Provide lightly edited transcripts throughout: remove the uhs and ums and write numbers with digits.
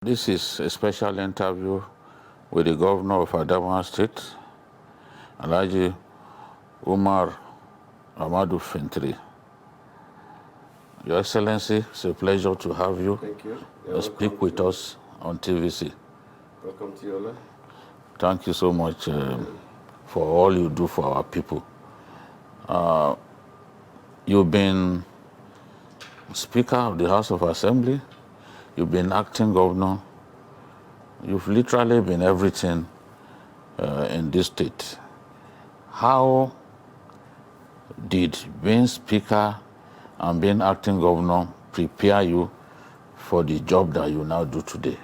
This is a special interview with the governor of Adamawa State, Alhaji Umar Ahmadu Fintiri. Your Excellency, it's a pleasure to have you. Thank you. You're Speak welcome with us on TVC. Welcome to Yola. Thank you so much for all you do for our people. You've been Speaker of the House of Assembly, you've been acting governor, you've literally been everything in this state. How did being Speaker and being acting governor prepare you for the job that you now do today?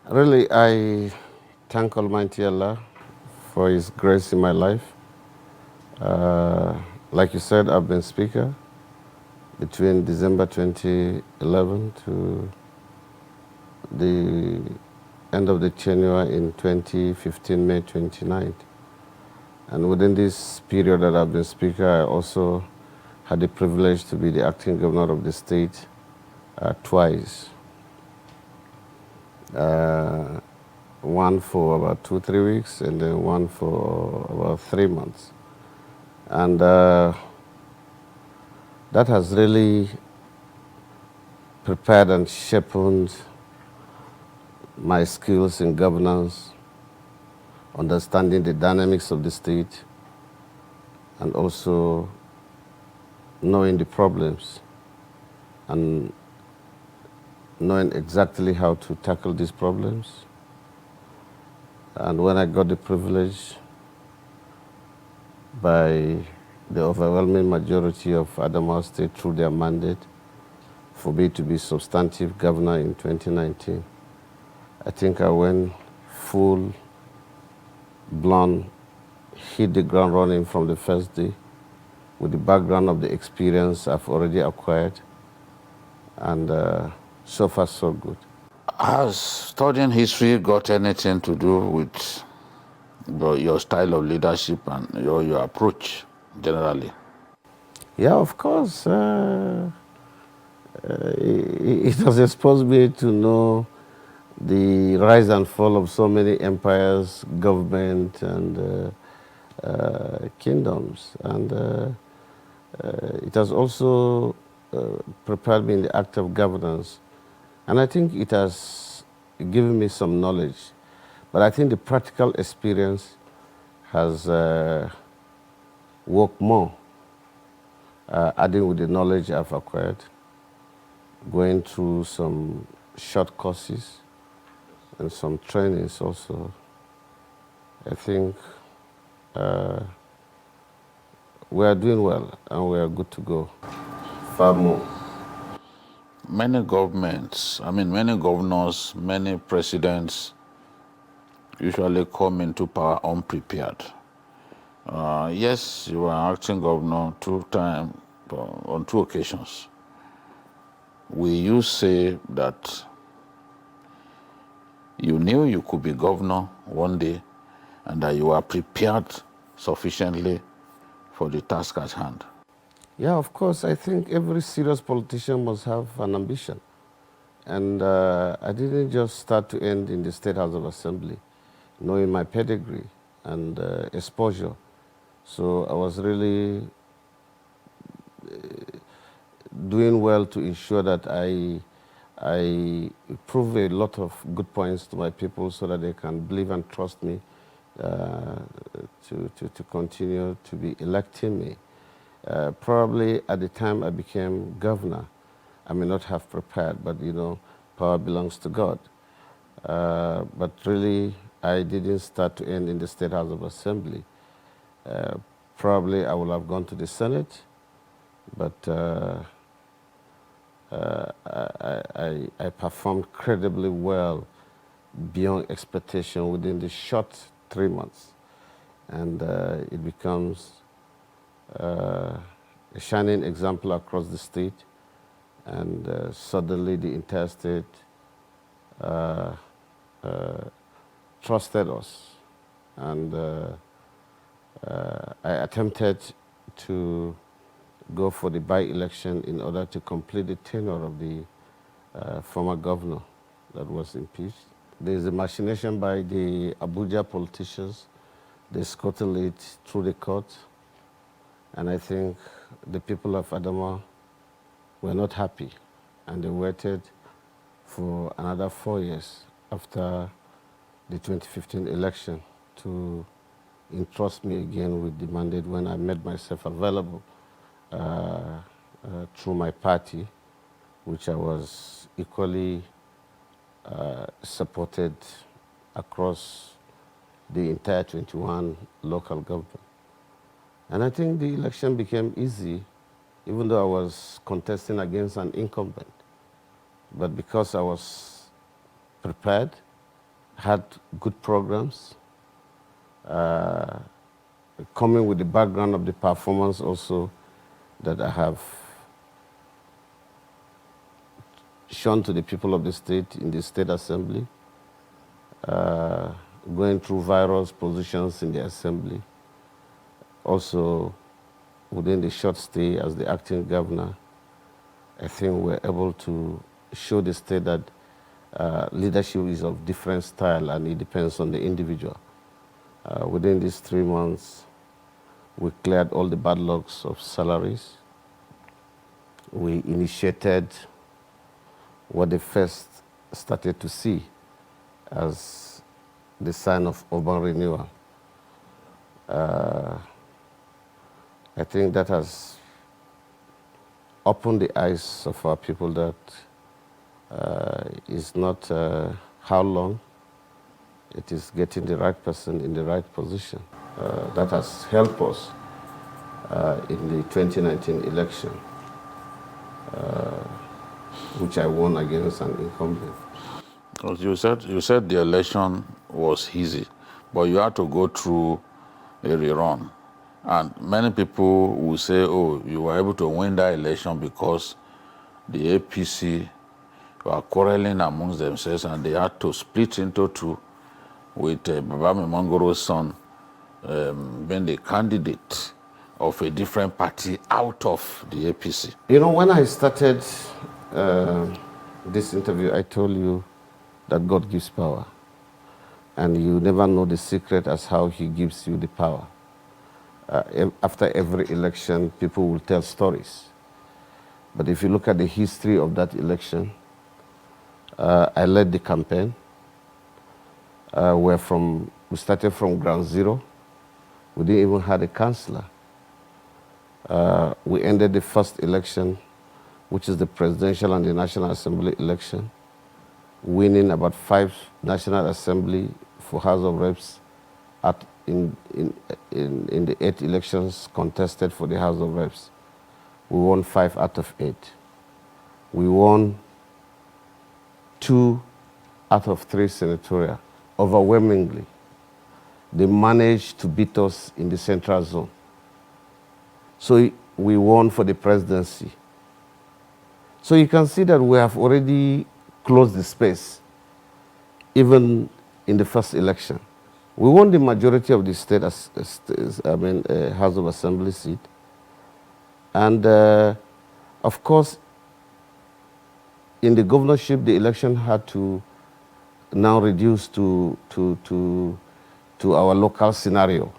Really, I thank Almighty Allah for His grace in my life. Like you said, I've been Speaker between December 2011 to the end of the tenure in 2015, May 29th. And within this period that I've been Speaker, I also had the privilege to be the acting governor of the state twice. One for about 2-3 weeks, and then one for about 3 months. And that has really prepared and sharpened my skills in governance, understanding the dynamics of the state, and also knowing the problems and knowing exactly how to tackle these problems. And when I got the privilege by the overwhelming majority of Adamawa State through their mandate for me to be substantive governor in 2019, I think I went full blown, hit the ground running from the first day with the background of the experience I've already acquired, and so far so good. Has studying history got anything to do with your style of leadership and your approach generally? Yeah, of course. It has exposed me to know the rise and fall of so many empires, government, and kingdoms. And it has also prepared me in the act of governance. And I think it has given me some knowledge. But I think the practical experience has worked more, adding with the knowledge I've acquired, going through some short courses and some trainings also. I think we are doing well and we are good to go. Far more. Many governments, many governors, many presidents usually come into power unprepared. Yes, you were acting governor on 2 occasions. Will you say that you knew you could be governor one day and that you were prepared sufficiently for the task at hand? Yeah, of course. I think every serious politician must have an ambition. And I didn't just start to end in the State House of Assembly, knowing my pedigree and exposure. So I was really doing well to ensure that I prove a lot of good points to my people so that they can believe and trust me to continue to be electing me. Probably at the time I became governor, I may not have prepared, but power belongs to God. But really, I didn't start to end in the State House of Assembly. Probably I would have gone to the Senate, but I performed credibly well beyond expectation within the short 3 months. And it becomes a shining example across the state. And suddenly the entire state trusted us. And I attempted to go for the by-election in order to complete the tenure of the former governor. that was impeached. There's a machination by the Abuja politicians. They scuttled it through the court. And I think the people of Adama were not happy. And they waited for another 4 years after the 2015 election to entrust me again with the mandate when I made myself available through my party, which I was equally supported across the entire 21 local government. And I think the election became easy, even though I was contesting against an incumbent. But because I was prepared, had good programs, coming with the background of the performance also that I have shown to the people of the state in the State Assembly, going through various positions in the Assembly. Also, within the short stay as the acting governor, I think we're able to show the state that leadership is of different style and it depends on the individual. Within these 3 months, we cleared all the bad logs of salaries. We initiated what they first started to see as the sign of urban renewal. I think that has opened the eyes of our people that it's not how long, it is getting the right person in the right position. That has helped us in the 2019 election, which I won against an incumbent. You said the election was easy, but you had to go through a rerun. And many people will say, oh, you were able to win that election because the APC were quarreling amongst themselves and they had to split into two, with Babami Mangoro's son being the candidate of a different party out of the APC. You know, when I started this interview, I told you that God gives power. And you never know the secret as how he gives you the power. After every election, people will tell stories. But if you look at the history of that election, I led the campaign. We started from ground zero. We didn't even have a councillor. We ended the first election, which is the presidential and the National Assembly election, winning about 5 National Assembly for House of Reps in the 8 elections contested for the House of Reps. We won 5 out of 8. We won 2 out of 3 senatorial, overwhelmingly. They managed to beat us in the central zone. So we won for the presidency. So you can see that we have already closed the space, even in the first election. We won the majority of the state, House of Assembly seat. And of course, in the governorship, the election had to now reduce to our local scenario.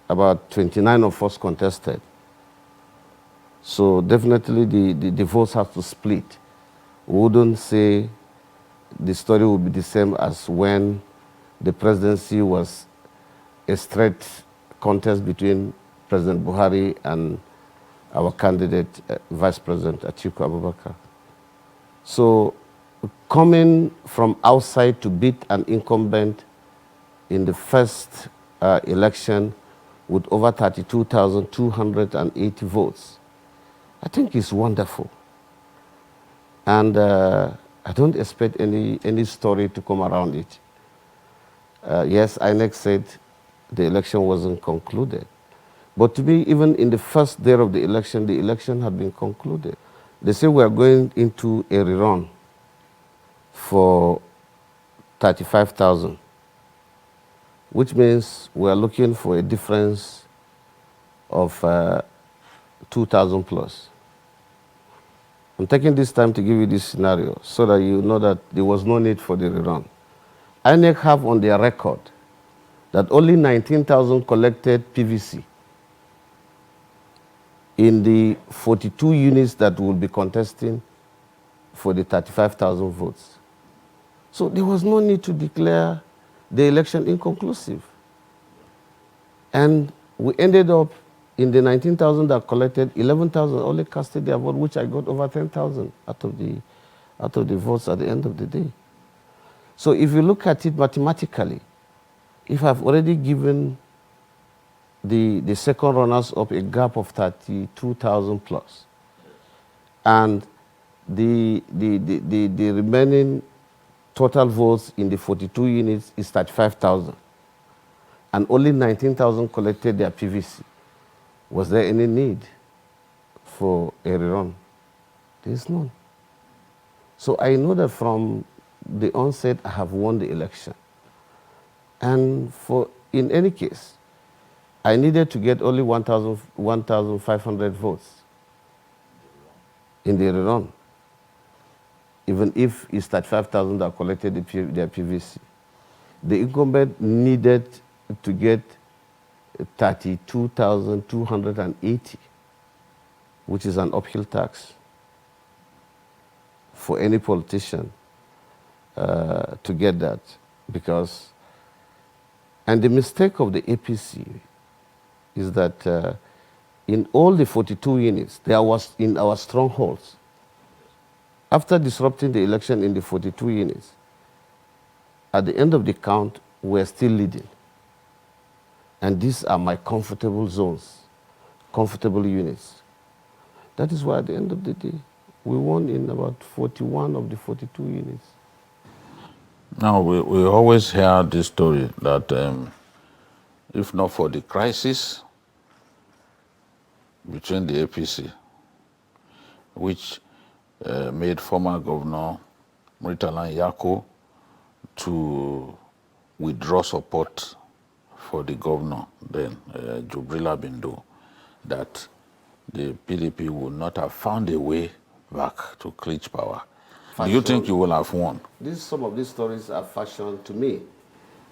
About 29 of us contested. So definitely the votes have to split. We wouldn't say the story would be the same as when the presidency was a straight contest between President Buhari and our candidate, Vice President Atiku Abubakar. So coming from outside to beat an incumbent in the first election with over 32,280 votes, I think it's wonderful. And I don't expect any story to come around it. Yes, INEC said the election wasn't concluded. But to me, even in the first day of the election had been concluded. They say we are going into a rerun for 35,000, which means we are looking for a difference of 2,000 plus. I'm taking this time to give you this scenario so that you know that there was no need for the rerun. INEC have on their record that only 19,000 collected PVC in the 42 units that will be contesting for the 35,000 votes. So there was no need to declare the election inconclusive. And we ended up in the 19,000 that collected, 11,000 only casted their vote, which I got over 10,000 out of the votes at the end of the day. So if you look at it mathematically, if I've already given the second runners-up a gap of 32,000 plus, and the remaining total votes in the 42 units is 35,000, and only 19,000 collected their PVC, was there any need for a rerun? There is none. So I know that from the onset I have won the election. And in any case, I needed to get only 1,500 votes in the rerun, even if it's 35,000 that collected their PVC. The incumbent needed to get 32,280, which is an uphill task for any politician to get that, because, and the mistake of the APC is that in all the 42 units, there was in our strongholds, after disrupting the election in the 42 units, at the end of the count, we're still leading. And these are my comfortable zones, comfortable units. That is why at the end of the day, we won in about 41 of the 42 units. Now, we always hear this story that if not for the crisis between the APC, which made former Governor Murtala Yako to withdraw support for the governor, then Jubrila Bindo, that the PDP would not have found a way back to clinch power. Do you think you will have won? Some of these stories are fashioned to me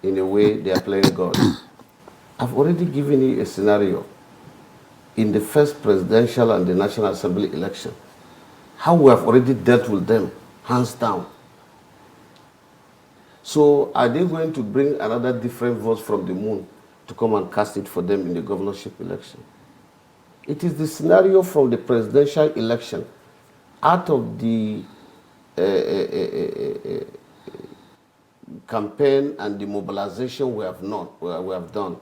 in a way they are playing God. I've already given you a scenario in the first presidential and the National Assembly election, how we have already dealt with them, hands down. So are they going to bring another different votes from the moon to come and cast it for them in the governorship election? It is the scenario from the presidential election, out of the campaign and the mobilization we have done,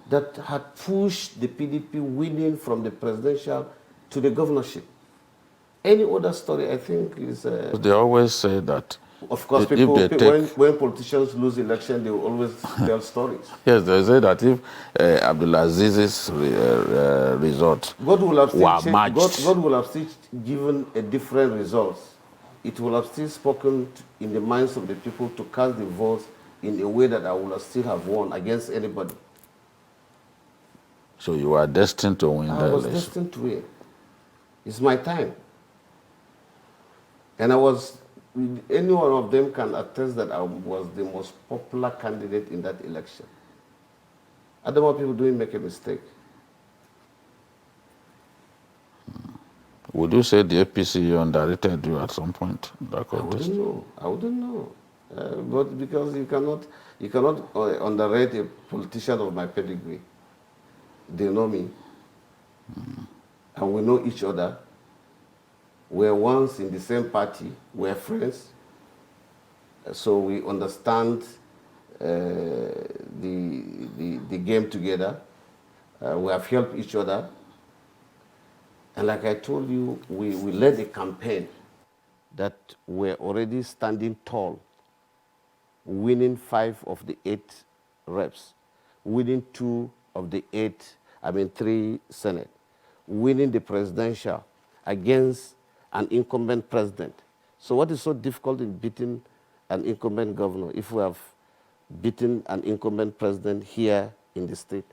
that had pushed the PDP winning from the presidential to the governorship. Any other story, I think, is... They always say that... Of course, when politicians lose election, they will always tell stories. Yes, they say that if Abdulaziz's result were matched... God will have still given a different result. It will have still spoken in the minds of the people to cast the votes in a way that I will still have won against anybody. So you are destined to win the election? I was destined to win. It's my time. And any one of them can attest that I was the most popular candidate in that election. I don't want people doing make a mistake. Would you say the APC underrated you at some point? I wouldn't know. But because you cannot underrate a politician of my pedigree. They know me. And we know each other. We're once in the same party. We're friends. So we understand the game together. We have helped each other. And like I told you, we led a campaign that we're already standing tall, winning 5 of the 8 reps, winning 2 of the 3 Senate, winning the presidential against an incumbent president. So what is so difficult in beating an incumbent governor if we have beaten an incumbent president here in the state?